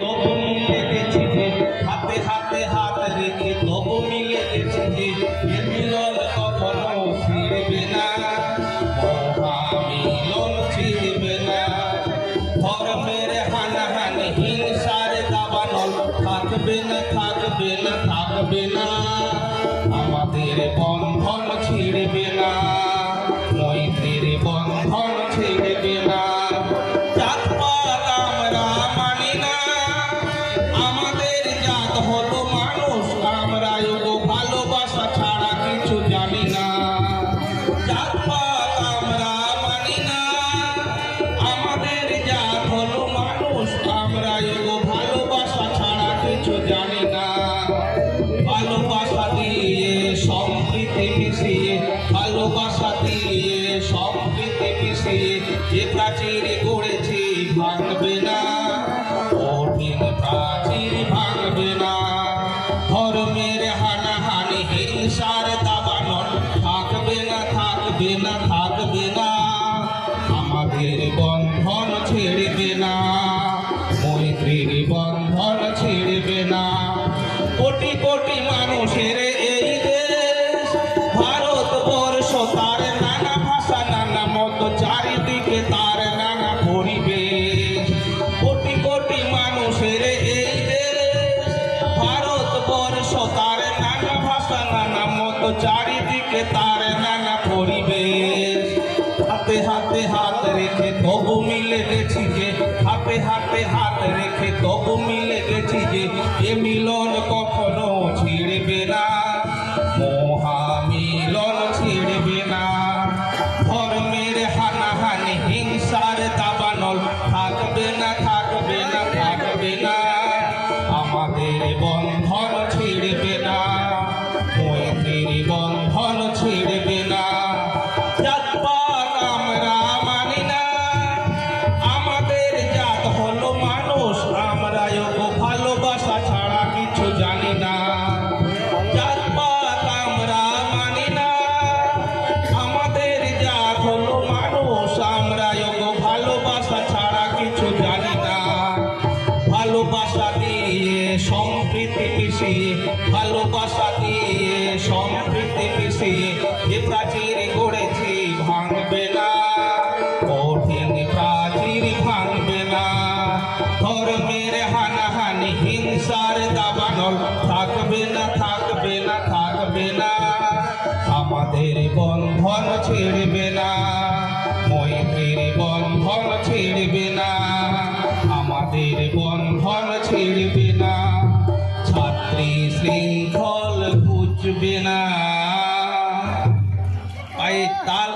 তবু মিলে গেছি যে হাতে হাতে হাত রেখে, তবু মিলে গেছি যে এ মিলন কখনো ছিড়বে না, মহামিলন ছিড়বে না। ধর্মের হানাহানি হিংসার দাবানল থাকবে না, থাকবে না, থাকবে না। আমাদের বন্ধন ছিড়বে না, মৈত্রীর বন্ধন ছিড়বে না। জাতপাত আমরা মানি না, আমাদের জাত হলো মানুষ, আমরা ভালোবাসা ছাড়া কিছু জানি না। জাতপাত আমরা মানি না, আমাদের জাত হলো মানুষ, আমরা ভালোবাসা ছাড়া কিছু জানি না। ভালোবাসা দিয়ে সম্প্রীতি মিশিয়ে, ভালোবাসা দিয়ে সম্প্রীতি মিশিয়ে যে প্রাচীর গড়েছি ভাঙবে না, কঠিন প্রাচীর ভাঙবে না। ধর্মের হানাহানি হিংসার দাবানল থাকবে না, থাকবে না, থাকবে না। আমাদের বন্ধন ছেড়বে না, মৈত্রীর বন্ধন ছেড়বে না। কোটি কোটি মানুষের এই দেশ ভারতবর্ষ, তার নানা ভাষা নানা মত, চারিদিকে তার নানা পরিবেশ। কোটি কোটি মানুষের এই দেশ ভারতবর্ষ, তার নানা ভাষা নানা মত, চারিদিকে তার নানা পরিবেশ। হাতে হাতে হাত রেখে তবু মিলে গেছি যে, হাতে হাতে হাত রেখে তবু মিলে গেছি যে এ মিলন কখনো ছিড়বে না, মহামিলন ছিড়বে না। ধর্মের হানাহানি হিংসার দাবানল থাকবে না, থাকবে না, থাকবে না। আমাদের বন্ধন ছিড়বে না, মৈত্রীর বন্ধন ছিড়বে না। জাতপাত আমরা মানি না, আমাদের জাত হলো মানুষ, আমরা ভালোবাসা ছাড়া কিছু জানি না। জাতপাত আমরা মানি না, আমাদের জাত হলো মানুষ, আমরা ভালোবাসা ছাড়া কিছু জানি না। ভালোবাসা দিয়ে সম্প্রীতি মিশিয়ে, ভালোবাসা দিয়ে সম্প্রীতি মিশিয়ে যে প্রাচীর গড়েছি ভাঙবে না, কঠিন প্রাচীর ভাঙবে না। ধর্মের হানাহানি হিংসার দাবানল থাকবে না, থাকবে না, থাকবে না। আমাদের বন্ধন ছিড়বে না, মৈত্রীর বন্ধন ছিড়বে না, আমাদের বন্ধন ছিড়বে না। ছাত্রী শৃঙ্খল বুঝবে না, তাল